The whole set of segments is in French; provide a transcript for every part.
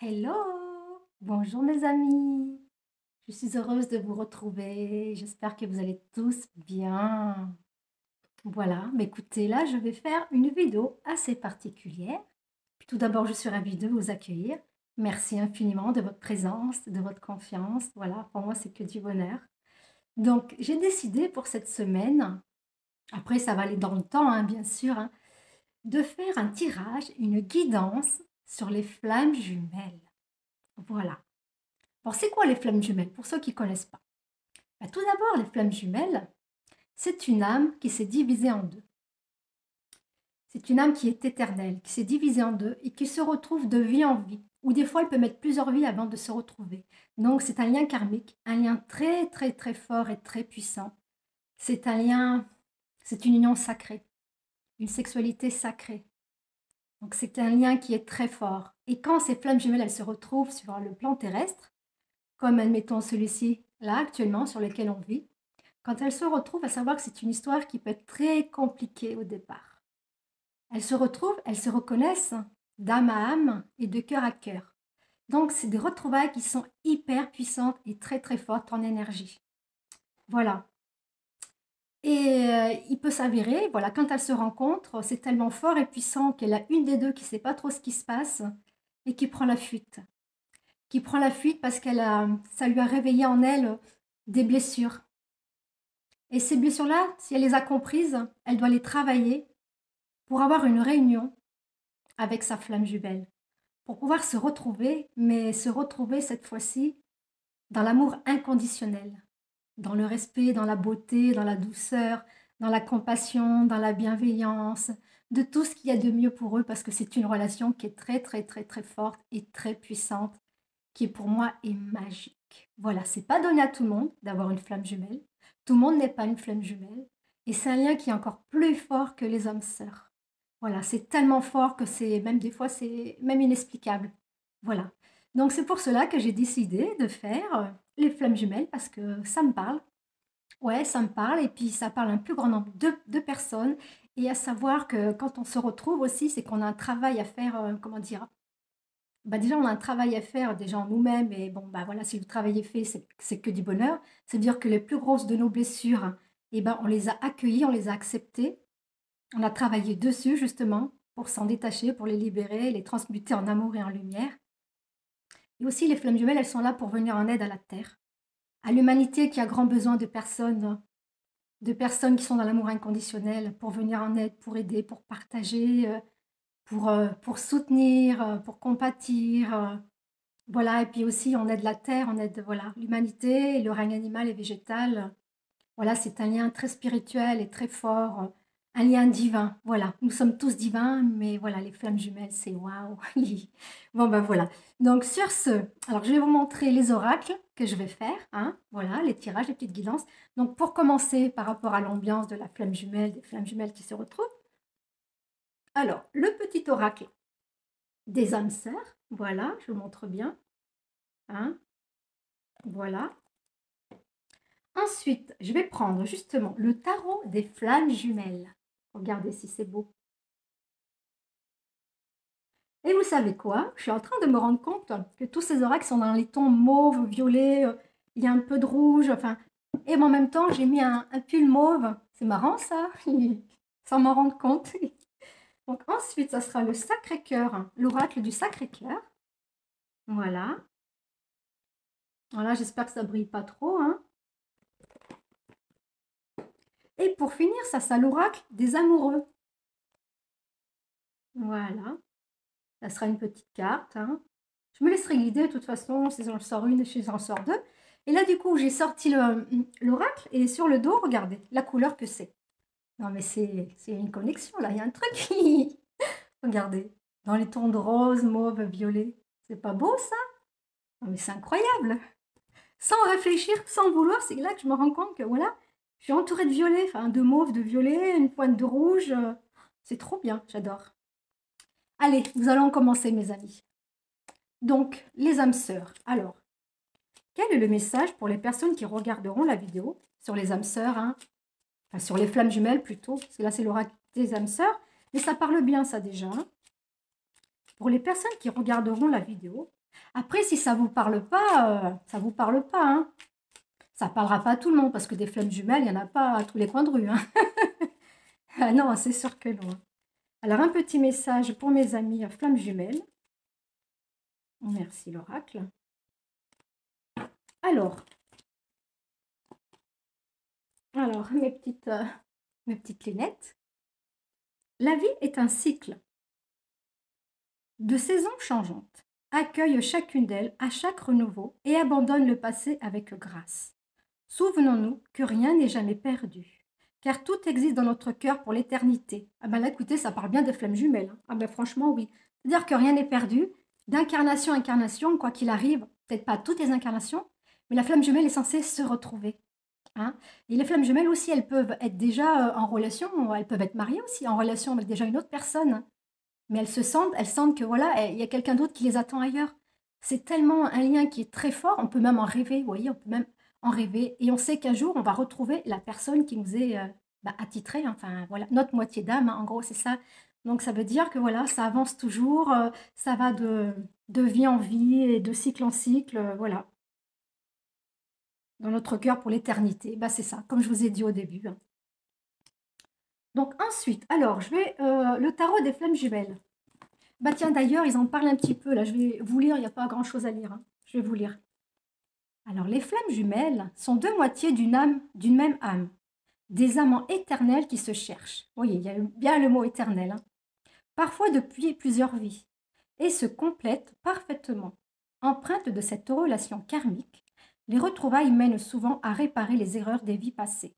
Hello! Bonjour mes amis! Je suis heureuse de vous retrouver. J'espère que vous allez tous bien. Voilà, mais écoutez, là, je vais faire une vidéo assez particulière. Tout d'abord, je suis ravie de vous accueillir. Merci infiniment de votre présence, de votre confiance. Voilà, pour moi, c'est que du bonheur. Donc, j'ai décidé pour cette semaine, après ça va aller dans le temps, hein, bien sûr, hein, de faire un tirage, une guidance sur les flammes jumelles. Voilà. Alors, c'est quoi les flammes jumelles? Pour ceux qui ne connaissent pas. Bah, tout d'abord, les flammes jumelles, c'est une âme qui s'est divisée en deux. C'est une âme qui est éternelle, qui s'est divisée en deux et qui se retrouve de vie en vie. Ou des fois, elle peut mettre plusieurs vies avant de se retrouver. Donc, c'est un lien karmique, un lien très, très, très fort et très puissant. C'est un lien, c'est une union sacrée, une sexualité sacrée. Donc, c'est un lien qui est très fort. Et quand ces flammes jumelles, elles se retrouvent sur le plan terrestre, comme admettons celui-ci, là, actuellement, sur lequel on vit, quand elles se retrouvent, à savoir que c'est une histoire qui peut être très compliquée au départ. Elles se retrouvent, elles se reconnaissent d'âme à âme et de cœur à cœur. Donc, c'est des retrouvailles qui sont hyper puissantes et très très fortes en énergie. Voilà. Et il peut s'avérer, voilà, quand elles se rencontrent, c'est tellement fort et puissant qu'il y a une des deux qui ne sait pas trop ce qui se passe et qui prend la fuite. Qui prend la fuite parce ça lui a réveillé en elle des blessures. Et ces blessures-là, si elle les a comprises, elle doit les travailler pour avoir une réunion avec sa flamme jumelle, pour pouvoir se retrouver, mais se retrouver cette fois-ci dans l'amour inconditionnel, dans le respect, dans la beauté, dans la douceur, dans la compassion, dans la bienveillance, de tout ce qu'il y a de mieux pour eux, parce que c'est une relation qui est très, très, très, très forte et très puissante, qui pour moi est magique. Voilà, c'est pas donné à tout le monde d'avoir une flamme jumelle. Tout le monde n'est pas une flamme jumelle. Et c'est un lien qui est encore plus fort que les hommes sœurs. Voilà, c'est tellement fort que c'est même des fois c'est même inexplicable. Voilà. Donc c'est pour cela que j'ai décidé de faire les flammes jumelles parce que ça me parle. Ouais, ça me parle et puis ça parle à un plus grand nombre de personnes. Et à savoir que quand on se retrouve aussi, c'est qu'on a un travail à faire, comment dire, bah, déjà, on a un travail à faire déjà en nous-mêmes et bon, bah, voilà, si le travail est fait, c'est que du bonheur. C'est-à-dire que les plus grosses de nos blessures, eh ben, on les a accueillies, on les a acceptées. On a travaillé dessus justement pour s'en détacher, pour les libérer, les transmuter en amour et en lumière. Et aussi, les flammes jumelles, elles sont là pour venir en aide à la Terre, à l'humanité qui a grand besoin de personnes qui sont dans l'amour inconditionnel, pour venir en aide, pour aider, pour partager, pour soutenir, pour compatir. Voilà, et puis aussi on aide la terre, on aide voilà, l'humanité, le règne animal et végétal. Voilà, c'est un lien très spirituel et très fort, un lien divin. Voilà, nous sommes tous divins, mais voilà, les flammes jumelles, c'est waouh. Bon ben voilà. Donc sur ce, alors je vais vous montrer les oracles que je vais faire, hein. Voilà, les tirages, les petites guidances. Donc pour commencer, par rapport à l'ambiance de la flamme jumelle, des flammes jumelles qui se retrouvent. Alors, le petit oracle des âmes sœurs. Voilà, je vous montre bien, hein. Voilà. Ensuite, je vais prendre justement le tarot des flammes jumelles. Regardez si c'est beau. Et vous savez quoi? Je suis en train de me rendre compte que tous ces oracles sont dans les tons mauve, violet, il y a un peu de rouge, enfin. Et en même temps, j'ai mis un pull mauve. C'est marrant ça, sans m'en rendre compte. Donc ensuite, ça sera le Sacré-Cœur, hein, l'oracle du Sacré-Cœur. Voilà. Voilà, j'espère que ça brille pas trop, hein. Et pour finir, ça sera l'oracle des amoureux. Voilà. Ça sera une petite carte, hein. Je me laisserai guider de toute façon, si j'en sors une, si j'en sors deux. Et là, du coup, j'ai sorti l'oracle et sur le dos, regardez la couleur que c'est. Non, mais c'est une connexion, là. Il y a un truc qui... Regardez, dans les tons de rose, mauve, violet. C'est pas beau, ça? Non, mais c'est incroyable. Sans réfléchir, sans vouloir, c'est là que je me rends compte que, voilà, je suis entourée de violet, enfin, de mauve, de violet, une pointe de rouge. C'est trop bien, j'adore. Allez, nous allons commencer, mes amis. Donc, les âmes sœurs. Alors, quel est le message pour les personnes qui regarderont la vidéo sur les âmes sœurs, hein, enfin, sur les flammes jumelles plutôt, parce que là, c'est l'oracle des âmes sœurs, mais ça parle bien, ça déjà, hein. Pour les personnes qui regarderont la vidéo, Après, si ça vous parle pas, ça vous parle pas, hein. Ça parlera pas à tout le monde parce que des flammes jumelles, il y en a pas à tous les coins de rue, hein. Ah non, c'est sûr que non. Alors, un petit message pour mes amis flammes jumelles. Merci l'oracle. Alors, mes petites lunettes. La vie est un cycle de saisons changeantes. Accueille chacune d'elles à chaque renouveau et abandonne le passé avec grâce. Souvenons-nous que rien n'est jamais perdu, car tout existe dans notre cœur pour l'éternité. Ah ben là, écoutez, ça parle bien de flammes jumelles, hein. Ah ben franchement, oui. C'est-à-dire que rien n'est perdu, d'incarnation en incarnation, quoi qu'il arrive, peut-être pas toutes les incarnations, mais la flamme jumelle est censée se retrouver, hein. Et les flammes jumelles aussi, elles peuvent être déjà en relation, elles peuvent être mariées aussi, en relation avec déjà une autre personne. Mais elles sentent que voilà, il y a quelqu'un d'autre qui les attend ailleurs. C'est tellement un lien qui est très fort, on peut même en rêver, vous voyez, on peut même en rêver. Et on sait qu'un jour, on va retrouver la personne qui nous est attitrée, enfin voilà, notre moitié d'âme, hein, en gros, c'est ça. Donc ça veut dire que voilà, ça avance toujours, ça va de vie en vie et de cycle en cycle, voilà, dans notre cœur pour l'éternité. Bah, c'est ça, comme je vous ai dit au début, hein. Donc ensuite, alors, je vais, le tarot des flammes jumelles. Bah tiens, d'ailleurs, ils en parlent un petit peu, là, je vais vous lire, il n'y a pas grand-chose à lire, hein. Je vais vous lire. Alors, les flammes jumelles sont deux moitiés d'une âme, d'une même âme, des amants éternels qui se cherchent. Vous voyez, il y a bien le mot éternel, hein. Parfois depuis plusieurs vies, et se complètent parfaitement. Empreintes de cette relation karmique, les retrouvailles mènent souvent à réparer les erreurs des vies passées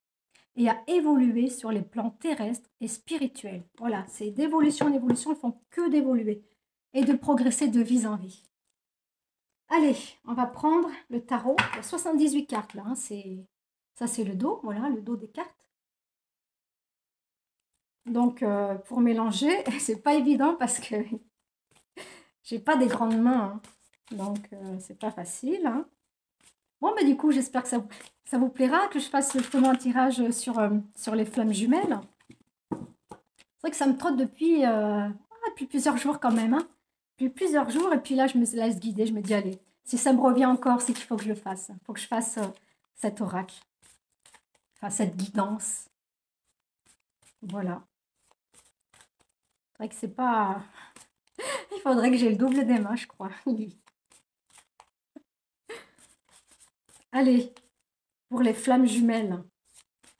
et à évoluer sur les plans terrestres et spirituels. Voilà, c'est d'évolution en évolution, ils font que d'évoluer et de progresser de vie en vie. Allez, on va prendre le tarot. Il y a 78 cartes là, hein, ça c'est le dos, voilà, le dos des cartes. Donc pour mélanger, c'est pas évident parce que j'ai pas des grandes mains, hein. Donc c'est pas facile, hein. Bon, mais du coup, j'espère que ça vous plaira, que je fasse justement un tirage sur les flammes jumelles. C'est vrai que ça me trotte depuis plusieurs jours quand même, hein. Depuis plusieurs jours, et puis là, je me laisse guider. Je me dis, allez, si ça me revient encore, c'est qu'il faut que je le fasse. Il faut que je fasse cet oracle, enfin cette guidance. Voilà. C'est vrai que c'est pas... Il faudrait que j'ai le double des mains, je crois. Allez, pour les flammes jumelles.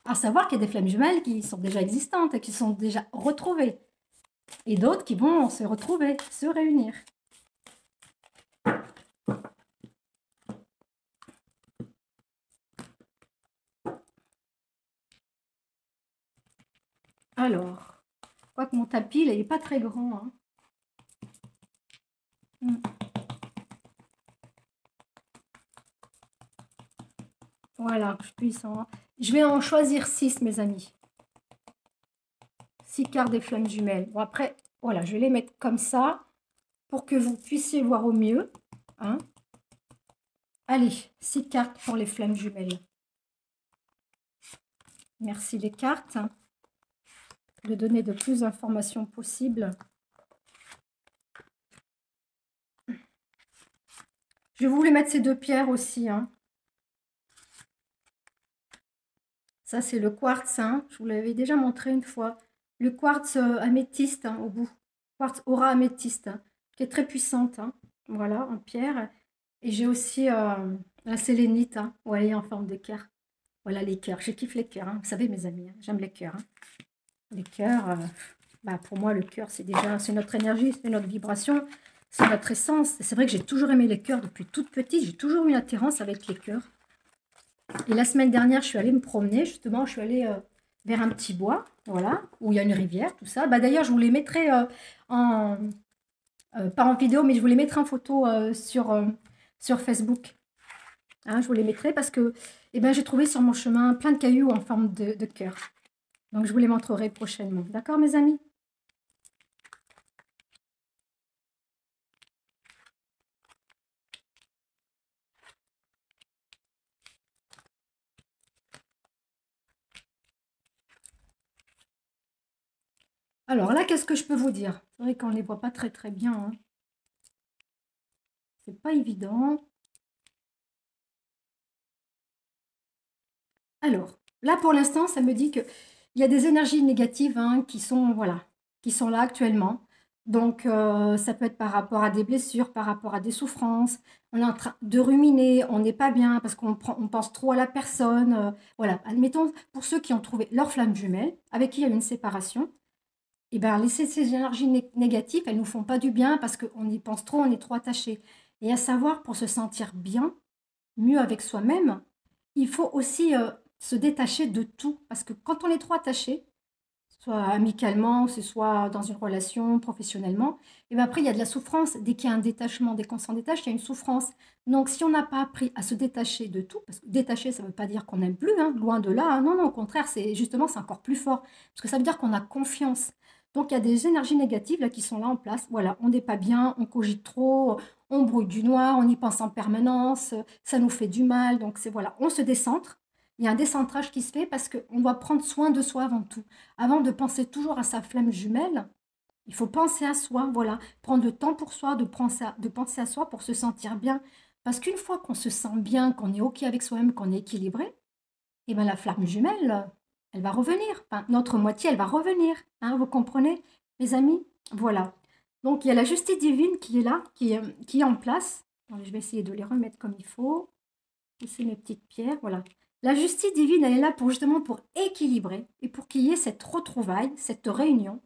À savoir qu'il y a des flammes jumelles qui sont déjà existantes et qui sont déjà retrouvées. Et d'autres qui vont se retrouver, se réunir. Alors, je crois que mon tapis, il n'est pas très grand, hein. Voilà, que je puisse en... Je vais en choisir 6, mes amis. 6 cartes des flammes jumelles. Bon, après, voilà, je vais les mettre comme ça pour que vous puissiez voir au mieux, hein. Allez, 6 cartes pour les flammes jumelles. Merci les cartes de donner de plus d'informations possibles. Je voulais mettre ces deux pierres aussi, hein. Ça, c'est le quartz, hein. Je vous l'avais déjà montré une fois. Le quartz améthyste, hein, au bout. Quartz aura améthyste, hein, qui est très puissante, hein. Voilà, en pierre. Et j'ai aussi la sélénite, hein, vous voyez, en forme de cœur. Voilà les cœurs. Je kiffe les cœurs, hein. Vous savez, mes amis, hein, j'aime les cœurs, hein. Les cœurs, bah, pour moi, le cœur, c'est déjà, c'est notre énergie, c'est notre vibration, c'est notre essence. C'est vrai que j'ai toujours aimé les cœurs depuis toute petite. J'ai toujours eu une attirance avec les cœurs. Et la semaine dernière, je suis allée me promener, justement, je suis allée vers un petit bois, voilà, où il y a une rivière, tout ça. Bah, d'ailleurs, je vous les mettrai en... pas en vidéo, mais je vous les mettrai en photo sur Facebook. Hein, je vous les mettrai parce que eh ben, j'ai trouvé sur mon chemin plein de cailloux en forme de cœur. Donc, je vous les montrerai prochainement. D'accord, mes amis? Alors là, qu'est-ce que je peux vous dire? C'est vrai qu'on ne les voit pas très très bien, hein. C'est pas évident. Alors, là pour l'instant, ça me dit que il y a des énergies négatives hein, qui sont, voilà, qui sont là actuellement. Donc, ça peut être par rapport à des blessures, par rapport à des souffrances. On est en train de ruminer, on n'est pas bien parce on pense trop à la personne. Voilà, admettons, pour ceux qui ont trouvé leur flamme jumelle, avec qui il y a eu une séparation, et ben, laisser ces énergies négatives, elles nous font pas du bien parce qu'on y pense trop, on est trop attaché. Et à savoir, pour se sentir bien, mieux avec soi-même, il faut aussi se détacher de tout. Parce que quand on est trop attaché, soit amicalement, que ce soit dans une relation, professionnellement, et bien après, il y a de la souffrance. Dès qu'il y a un détachement, dès qu'on s'en détache, il y a une souffrance. Donc, si on n'a pas appris à se détacher de tout, parce que détacher, ça ne veut pas dire qu'on n'aime plus, hein, loin de là, hein, non, non, au contraire, c'est justement, c'est encore plus fort. Parce que ça veut dire qu'on a confiance. Donc, il y a des énergies négatives là, qui sont là en place. Voilà, on n'est pas bien, on cogite trop, on brouille du noir, on y pense en permanence, ça nous fait du mal. Donc, c'est voilà, on se décentre. Il y a un décentrage qui se fait parce qu'on doit prendre soin de soi avant tout. Avant de penser toujours à sa flamme jumelle, il faut penser à soi, voilà. Prendre le temps pour soi, de penser à soi pour se sentir bien. Parce qu'une fois qu'on se sent bien, qu'on est OK avec soi-même, qu'on est équilibré, et ben la flamme jumelle, elle va revenir. Enfin, notre moitié, elle va revenir. Hein, vous comprenez, mes amis? Voilà. Donc, il y a la justice divine qui est là, qui est en place. Attendez, je vais essayer de les remettre comme il faut. Ici, mes petites pierres, voilà. La justice divine, elle est là pour justement pour équilibrer et pour qu'il y ait cette retrouvaille, cette réunion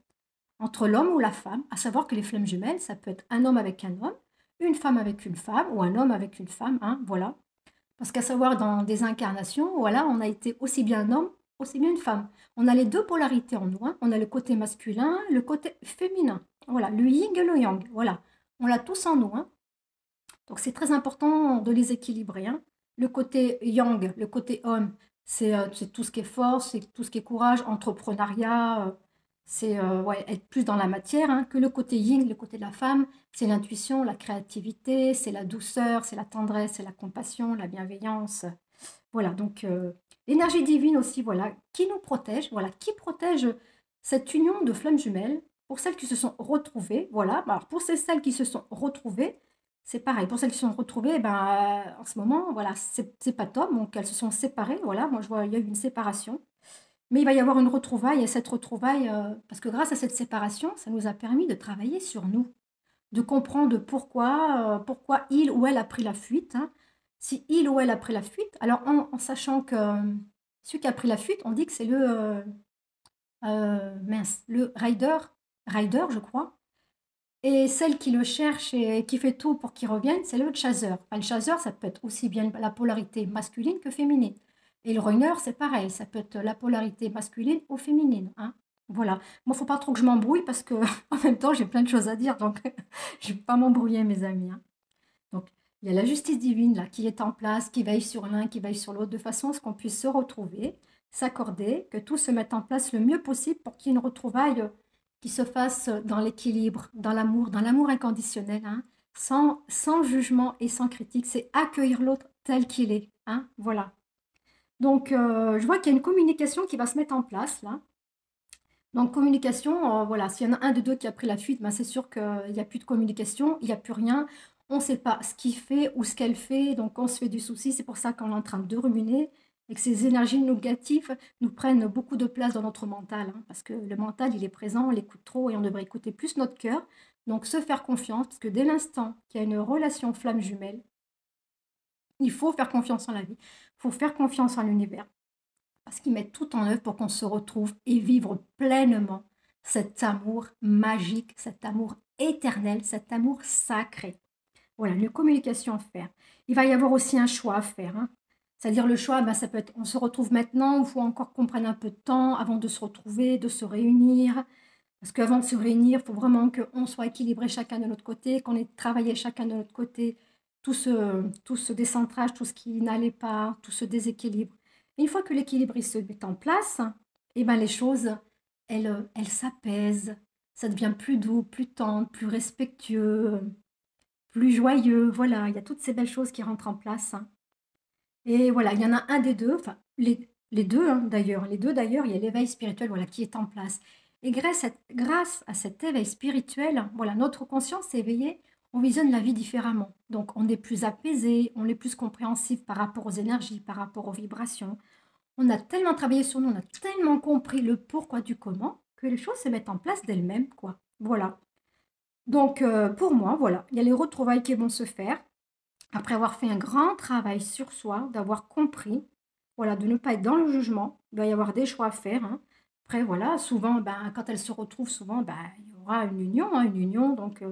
entre l'homme ou la femme, à savoir que les flammes jumelles, ça peut être un homme avec un homme, une femme avec une femme ou un homme avec une femme, hein, voilà. Parce qu'à savoir, dans des incarnations, voilà, on a été aussi bien un homme, aussi bien une femme. On a les deux polarités en nous, hein. On a le côté masculin, le côté féminin. Voilà, le yin et le yang, voilà. On l'a tous en nous, hein. Donc c'est très important de les équilibrer, hein. Le côté yang, le côté homme, c'est tout ce qui est force, c'est tout ce qui est courage, entrepreneuriat, c'est ouais, être plus dans la matière, hein, que le côté yin, le côté de la femme, c'est l'intuition, la créativité, c'est la douceur, c'est la tendresse, c'est la compassion, la bienveillance. Voilà, donc l'énergie divine aussi, voilà, qui nous protège, voilà, qui protège cette union de flammes jumelles pour celles qui se sont retrouvées, voilà. Alors pour celles qui se sont retrouvées, c'est pareil. Pour celles qui se sont retrouvées, eh ben, en ce moment, voilà, c'est pas top, donc elles se sont séparées, voilà. Moi, je vois, il y a eu une séparation, mais il va y avoir une retrouvaille, et cette retrouvaille, parce que grâce à cette séparation, ça nous a permis de travailler sur nous, de comprendre pourquoi il ou elle a pris la fuite, hein. Si il ou elle a pris la fuite, alors en sachant que celui qui a pris la fuite, on dit que c'est mince, le rider, je crois. Et celle qui le cherche et qui fait tout pour qu'il revienne, c'est le chasseur. Enfin, le chasseur, ça peut être aussi bien la polarité masculine que féminine. Et le runner, c'est pareil, ça peut être la polarité masculine ou féminine, hein. Voilà. Moi, il ne faut pas trop que je m'embrouille parce que en même temps, j'ai plein de choses à dire, donc je ne vais pas m'embrouiller, mes amis, hein. Donc, il y a la justice divine là qui est en place, qui veille sur l'un, qui veille sur l'autre, de façon à ce qu'on puisse se retrouver, s'accorder, que tout se mette en place le mieux possible pour qu'il y ait une retrouvaille qui se fasse dans l'équilibre, dans l'amour inconditionnel, hein, sans jugement et sans critique. C'est accueillir l'autre tel qu'il est, hein, voilà. Donc, je vois qu'il y a une communication qui va se mettre en place là. Donc, communication, voilà, s'il y en a un de deux qui a pris la fuite, ben, c'est sûr qu'il n'y a plus de communication, il n'y a plus rien. On ne sait pas ce qu'il fait ou ce qu'elle fait, donc on se fait du souci. C'est pour ça qu'on est en train de ruminer et que ces énergies négatives nous prennent beaucoup de place dans notre mental, hein, parce que le mental, il est présent, on l'écoute trop et on devrait écouter plus notre cœur. Donc, se faire confiance, parce que dès l'instant qu'il y a une relation flamme jumelle, il faut faire confiance en la vie, il faut faire confiance en l'univers. Parce qu'ils mettent tout en œuvre pour qu'on se retrouve et vivre pleinement cet amour magique, cet amour éternel, cet amour sacré. Voilà, une communication à faire. Il va y avoir aussi un choix à faire, hein. C'est-à-dire le choix, ben, ça peut être, on se retrouve maintenant, il faut encore qu'on prenne un peu de temps avant de se retrouver, de se réunir. Parce qu'avant de se réunir, il faut vraiment qu'on soit équilibré chacun de notre côté, qu'on ait travaillé chacun de notre côté, tout ce décentrage, tout ce qui n'allait pas, tout ce déséquilibre. Et une fois que l'équilibre il se met en place, eh ben les choses, elles s'apaisent. Ça devient plus doux, plus tendre, plus respectueux, plus joyeux. Voilà, il y a toutes ces belles choses qui rentrent en place, hein. Et voilà, il y en a un des deux, enfin les deux hein, d'ailleurs, les deux d'ailleurs, il y a l'éveil spirituel voilà, qui est en place. Et grâce à cet éveil spirituel, voilà, notre conscience est éveillée, on visionne la vie différemment. Donc, on est plus apaisé, on est plus compréhensif par rapport aux énergies, par rapport aux vibrations. On a tellement travaillé sur nous, on a tellement compris le pourquoi du comment, que les choses se mettent en place d'elles-mêmes, quoi. Voilà. Donc, pour moi, voilà, il y a les retrouvailles qui vont se faire, après avoir fait un grand travail sur soi, d'avoir compris, voilà, de ne pas être dans le jugement. Il va y avoir des choix à faire, hein. Après, voilà, souvent, ben, quand elles se retrouvent, souvent, ben, il y aura une union, hein, une union, donc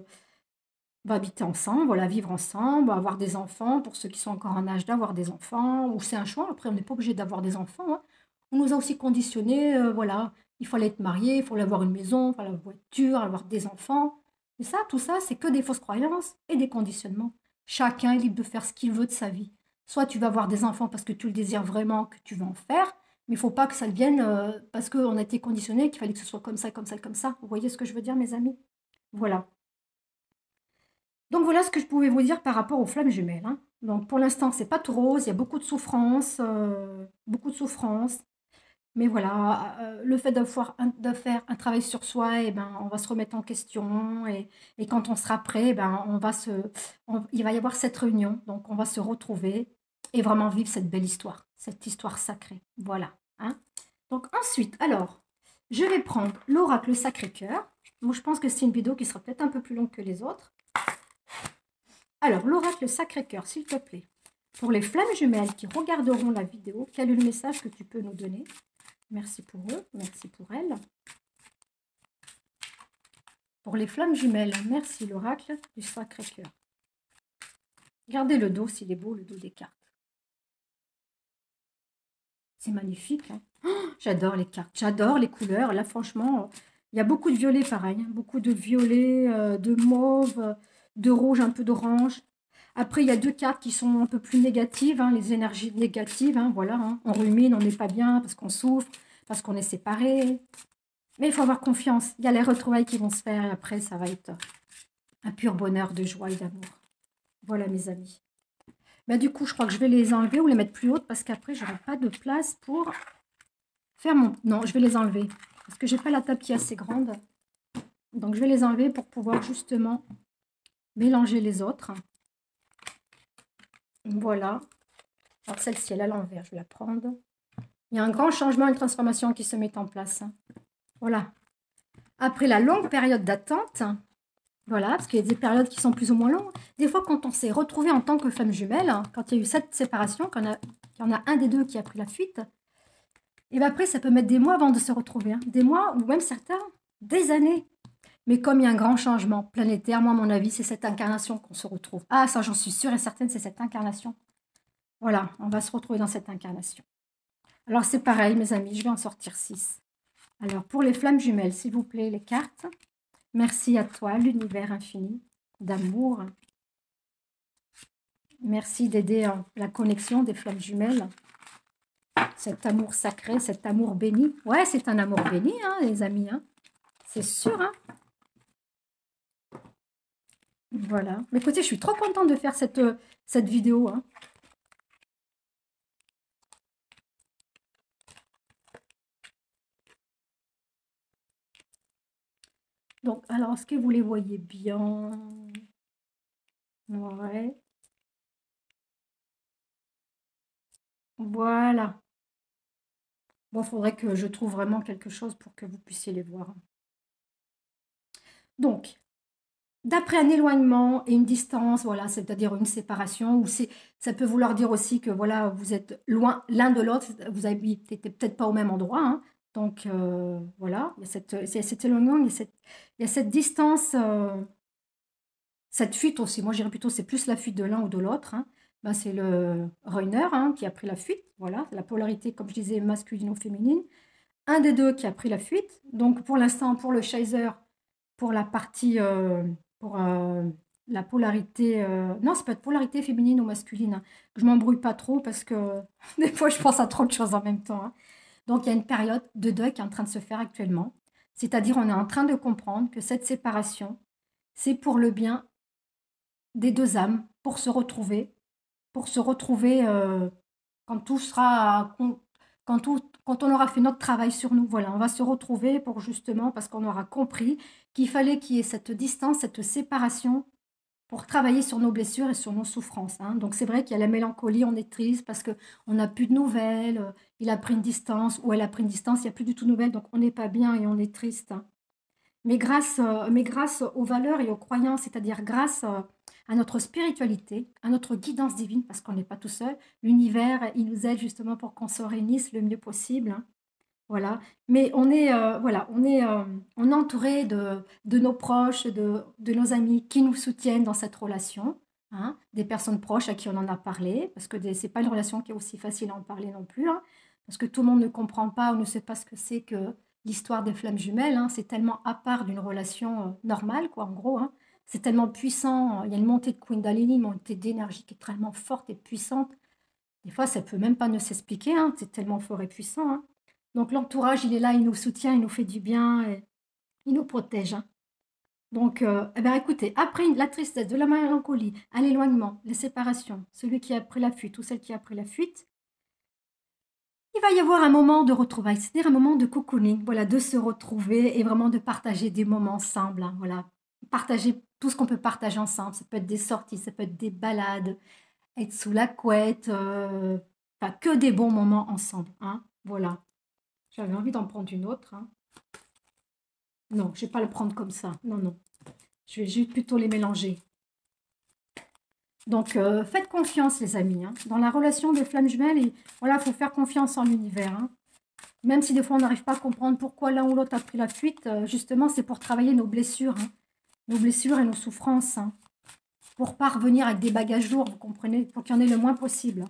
on va habiter ensemble, voilà, vivre ensemble, avoir des enfants, pour ceux qui sont encore en âge d'avoir des enfants, ou c'est un choix, après, on n'est pas obligé d'avoir des enfants, hein. On nous a aussi conditionnés, voilà, il fallait être marié, il fallait avoir une maison, il fallait avoir une voiture, avoir des enfants. Et ça, tout ça, c'est que des fausses croyances et des conditionnements. Chacun est libre de faire ce qu'il veut de sa vie. Soit tu vas avoir des enfants parce que tu le désires vraiment, que tu veux en faire, mais il ne faut pas que ça devienne parce qu'on a été conditionné, qu'il fallait que ce soit comme ça, comme ça, comme ça. Vous voyez ce que je veux dire, mes amis? Voilà. Donc voilà ce que je pouvais vous dire par rapport aux flammes jumelles, hein. Donc pour l'instant, c'est pas tout rose, il y a beaucoup de souffrance, beaucoup de souffrance. Mais voilà, le fait de faire un travail sur soi, et ben, on va se remettre en question. Et quand on sera prêt, eh ben, il va y avoir cette réunion. Donc on va se retrouver et vraiment vivre cette belle histoire, cette histoire sacrée. Voilà, hein. Donc ensuite, alors, je vais prendre l'oracle Sacré-Cœur. Moi, je pense que c'est une vidéo qui sera peut-être un peu plus longue que les autres. Alors, l'oracle Sacré-Cœur, s'il te plaît. Pour les flammes jumelles qui regarderont la vidéo, quel est le message que tu peux nous donner? Merci pour eux, merci pour elles. Pour les flammes jumelles, merci l'oracle du Sacré-Cœur. Regardez le dos, s'il est beau, le dos des cartes. C'est magnifique, hein. Oh, j'adore les cartes, j'adore les couleurs. Là, franchement, il y a beaucoup de violet pareil, hein, beaucoup de violet, de mauve, de rouge, un peu d'orange. Après, il y a deux cartes qui sont un peu plus négatives, hein, les énergies négatives, hein, voilà, hein. On rumine, on n'est pas bien parce qu'on souffre, parce qu'on est séparés. Mais il faut avoir confiance. Il y a les retrouvailles qui vont se faire et après, ça va être un pur bonheur de joie et d'amour. Voilà, mes amis. Ben, du coup, je crois que je vais les enlever ou les mettre plus hautes parce qu'après, je n'aurai pas de place pour faire mon... Non, je vais les enlever parce que je n'ai pas la table qui est assez grande. Donc, je vais les enlever pour pouvoir justement mélanger les autres. Voilà. Alors, celle-ci, elle est à l'envers. Je vais la prendre. Il y a un grand changement, une transformation qui se met en place. Voilà. Après la longue période d'attente, voilà, parce qu'il y a des périodes qui sont plus ou moins longues. Des fois, quand on s'est retrouvé en tant que femme jumelle, quand il y a eu cette séparation, qu'il y en a un des deux qui a pris la fuite, et bien après, ça peut mettre des mois avant de se retrouver, hein. Des mois, ou même certains, des années. Mais comme il y a un grand changement planétaire, moi, à mon avis, c'est cette incarnation qu'on se retrouve. Ah, ça, j'en suis sûre et certaine, c'est cette incarnation. Voilà, on va se retrouver dans cette incarnation. Alors, c'est pareil, mes amis, je vais en sortir 6. Alors, pour les flammes jumelles, s'il vous plaît, les cartes. Merci à toi, l'univers infini d'amour. Merci d'aider la connexion des flammes jumelles. Cet amour sacré, cet amour béni. Ouais, c'est un amour béni, hein, les amis, hein. C'est sûr, hein. Voilà. Mais écoutez, je suis trop contente de faire cette vidéo, hein. Donc, alors, est-ce que vous les voyez bien? Ouais. Voilà. Bon, il faudrait que je trouve vraiment quelque chose pour que vous puissiez les voir. Donc, d'après un éloignement et une distance, voilà, c'est-à-dire une séparation, ou ça peut vouloir dire aussi que voilà, vous êtes loin l'un de l'autre, vous habitez peut-être pas au même endroit, hein. Donc voilà, il y a cet éloignement, il y a cette distance, cette fuite aussi. Moi, je dirais plutôt c'est plus la fuite de l'un ou de l'autre, hein. Ben, c'est le runner, hein, qui a pris la fuite, voilà, la polarité, comme je disais, masculine ou féminine. Un des deux qui a pris la fuite. Donc pour l'instant, pour le chaser, pour la partie, pour la polarité, non, c'est pas de polarité féminine ou masculine, hein. Je m'embrouille pas trop parce que des fois, je pense à trop de choses en même temps, hein. Donc, il y a une période de deuil qui est en train de se faire actuellement. C'est-à-dire, on est en train de comprendre que cette séparation, c'est pour le bien des deux âmes, pour se retrouver quand tout sera, quand on aura fait notre travail sur nous. Voilà, on va se retrouver pour justement, parce qu'on aura compris qu'il fallait qu'il y ait cette distance, cette séparation, pour travailler sur nos blessures et sur nos souffrances, hein. Donc c'est vrai qu'il y a la mélancolie, on est triste parce qu'on n'a plus de nouvelles, il a pris une distance ou elle a pris une distance, il n'y a plus du tout de nouvelles, donc on n'est pas bien et on est triste, hein. Mais grâce aux valeurs et aux croyances, c'est-à-dire grâce à notre spiritualité, à notre guidance divine, parce qu'on n'est pas tout seul, l'univers, il nous aide justement pour qu'on se réunisse le mieux possible, hein. Voilà, mais voilà, on est entouré de nos proches, de nos amis qui nous soutiennent dans cette relation, hein, des personnes proches à qui on en a parlé, parce que c'est pas une relation qui est aussi facile à en parler non plus, hein, parce que tout le monde ne comprend pas ou ne sait pas ce que c'est que l'histoire des flammes jumelles, hein, c'est tellement à part d'une relation normale, quoi, en gros, hein, c'est tellement puissant, il y a une montée de Kundalini, une montée d'énergie qui est tellement forte et puissante, des fois ça peut même pas ne s'expliquer, hein, c'est tellement fort et puissant, hein. Donc l'entourage, il est là, il nous soutient, il nous fait du bien, et il nous protège, hein. Donc, eh ben, écoutez, après la tristesse, de la mélancolie, à l'éloignement, les séparations, celui qui a pris la fuite ou celle qui a pris la fuite, il va y avoir un moment de retrouvailles, c'est-à-dire un moment de cocooning, voilà, de se retrouver et vraiment de partager des moments ensemble, hein, voilà. Partager tout ce qu'on peut partager ensemble. Ça peut être des sorties, ça peut être des balades, être sous la couette, enfin, que des bons moments ensemble, hein, voilà. J'avais envie d'en prendre une autre, hein. Non, je ne vais pas le prendre comme ça. Non, non. Je vais juste plutôt les mélanger. Donc, faites confiance, les amis, hein. Dans la relation des flammes jumelles, voilà, il faut faire confiance en l'univers, hein. Même si des fois, on n'arrive pas à comprendre pourquoi l'un ou l'autre a pris la fuite, justement, c'est pour travailler nos blessures, hein. Nos blessures et nos souffrances, hein. Pour pas revenir avec des bagages lourds, vous comprenez, pour qu'il y en ait le moins possible.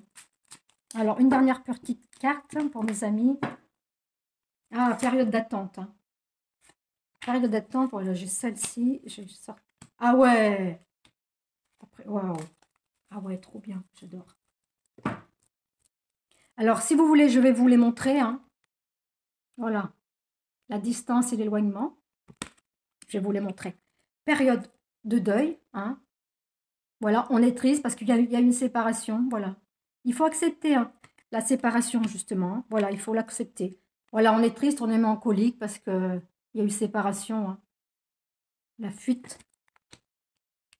Alors, une dernière petite carte pour mes amis. Ah, période d'attente, hein. Période d'attente, voilà, j'ai celle-ci. Ah ouais! Après, waouh! Ah ouais, trop bien, j'adore. Alors, si vous voulez, je vais vous les montrer, hein. Voilà, la distance et l'éloignement. Je vais vous les montrer. Période de deuil, hein. Voilà, on est triste parce qu'il y a une séparation, voilà. Il faut accepter, hein, la séparation, justement. Voilà, il faut l'accepter. Voilà, on est triste, on est mélancolique parce qu'il y a eu séparation, hein. La fuite.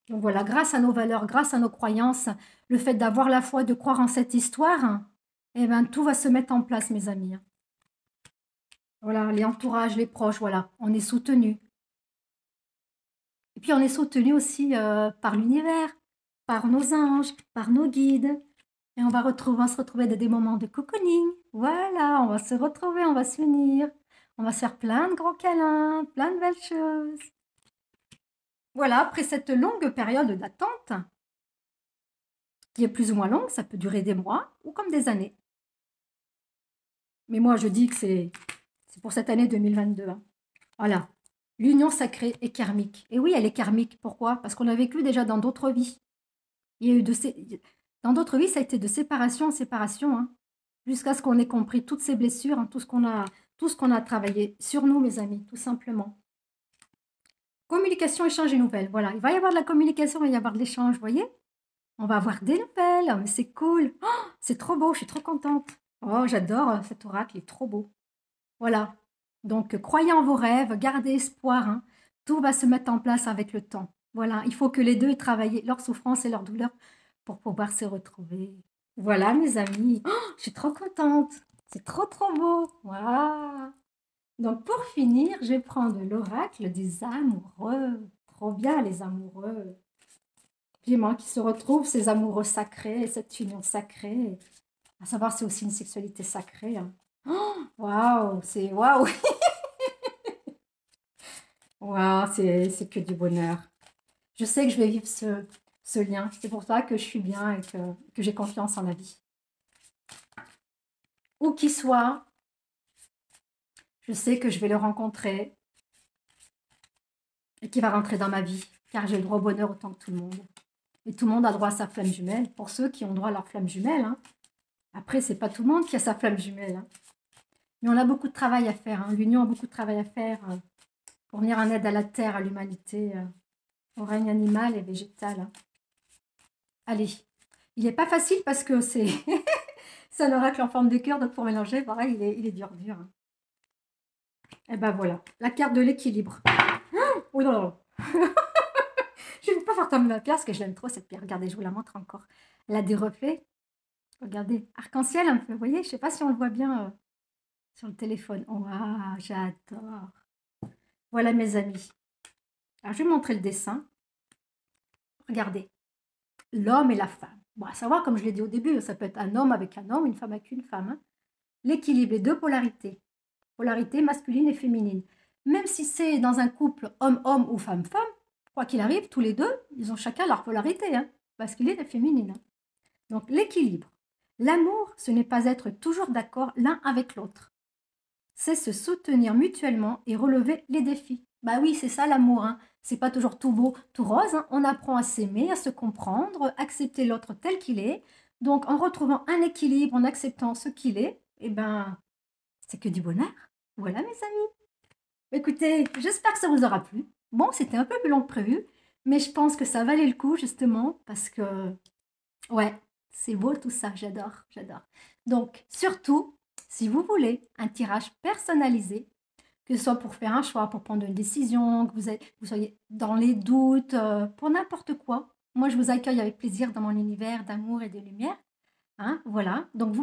Donc voilà, grâce à nos valeurs, grâce à nos croyances, le fait d'avoir la foi, de croire en cette histoire, eh ben, tout va se mettre en place, mes amis. Voilà, les entourages, les proches, voilà, on est soutenus. Et puis on est soutenus aussi par l'univers, par nos anges, par nos guides. Et on va se retrouver dans des moments de cocooning. Voilà, on va se retrouver, on va se unir. On va se faire plein de gros câlins, plein de belles choses. Voilà, après cette longue période d'attente, qui est plus ou moins longue, ça peut durer des mois ou comme des années. Mais moi, je dis que c'est pour cette année 2022, hein. Voilà, l'union sacrée est karmique. Et oui, elle est karmique. Pourquoi? Parce qu'on a vécu déjà dans d'autres vies. Il y a eu dans d'autres vies, ça a été de séparation en séparation, hein, jusqu'à ce qu'on ait compris toutes ces blessures, hein, tout ce qu'on a travaillé sur nous, mes amis, tout simplement. Communication, échange et nouvelles. Voilà, il va y avoir de la communication, il va y avoir de l'échange, vous voyez? On va avoir des nouvelles, oh, mais c'est cool. Oh, c'est trop beau, je suis trop contente. Oh, j'adore cet oracle, il est trop beau. Voilà. Donc, croyez en vos rêves, gardez espoir, hein. Tout va se mettre en place avec le temps. Voilà, il faut que les deux aient travaillé leur souffrance et leur douleur pour pouvoir se retrouver. Voilà, mes amis. Oh, je suis trop contente. C'est trop, trop beau. Waouh. Donc, pour finir, je vais prendre l'oracle des amoureux. Trop bien, les amoureux. Vivement qui se retrouvent, ces amoureux sacrés, cette union sacrée. À savoir, c'est aussi une sexualité sacrée, hein. Oh, waouh, c'est waouh. Waouh, c'est que du bonheur. Je sais que je vais vivre ce lien. C'est pour ça que je suis bien et que j'ai confiance en la vie. Où qu'il soit, je sais que je vais le rencontrer et qu'il va rentrer dans ma vie, car j'ai le droit au bonheur autant que tout le monde. Et tout le monde a droit à sa flamme jumelle, pour ceux qui ont droit à leur flamme jumelle, hein. Après, c'est pas tout le monde qui a sa flamme jumelle, hein. Mais on a beaucoup de travail à faire, hein. L'Union a beaucoup de travail à faire pour venir en aide à la Terre, à l'humanité, au règne animal et végétal, hein. Allez, il n'est pas facile parce que c'est un oracle en forme de cœur, donc pour mélanger, pareil, il est dur, dur, hein. Et ben voilà, la carte de l'équilibre. Oh là là. J'ai pas pas faire tomber ma pierre parce que je l'aime trop cette pierre. Regardez, je vous la montre encore. Elle a des reflets. Regardez, arc-en-ciel un peu. Vous voyez, je sais pas si on le voit bien sur le téléphone. Waouh, j'adore. Voilà mes amis. Alors je vais vous montrer le dessin. Regardez, l'homme et la femme. Bon, à savoir, comme je l'ai dit au début, ça peut être un homme avec un homme, une femme avec une femme. Hein. L'équilibre, les deux polarités. Polarité masculine et féminine. Même si c'est dans un couple homme-homme ou femme-femme, quoi qu'il arrive, tous les deux, ils ont chacun leur polarité, hein, masculine et féminine. Hein. Donc l'équilibre. L'amour, ce n'est pas être toujours d'accord l'un avec l'autre. C'est se soutenir mutuellement et relever les défis. Bah oui, c'est ça l'amour. Hein. C'est pas toujours tout beau, tout rose. Hein. On apprend à s'aimer, à se comprendre, accepter l'autre tel qu'il est. Donc en retrouvant un équilibre, en acceptant ce qu'il est, eh ben, c'est que du bonheur. Voilà mes amis. Écoutez, j'espère que ça vous aura plu. Bon, c'était un peu plus long que prévu, mais je pense que ça valait le coup justement parce que, ouais, c'est beau tout ça, j'adore, j'adore. Donc, surtout, si vous voulez un tirage personnalisé, que ce soit pour faire un choix, pour prendre une décision, que vous soyez dans les doutes, pour n'importe quoi, moi je vous accueille avec plaisir dans mon univers d'amour et de lumière. Hein, voilà, donc vous me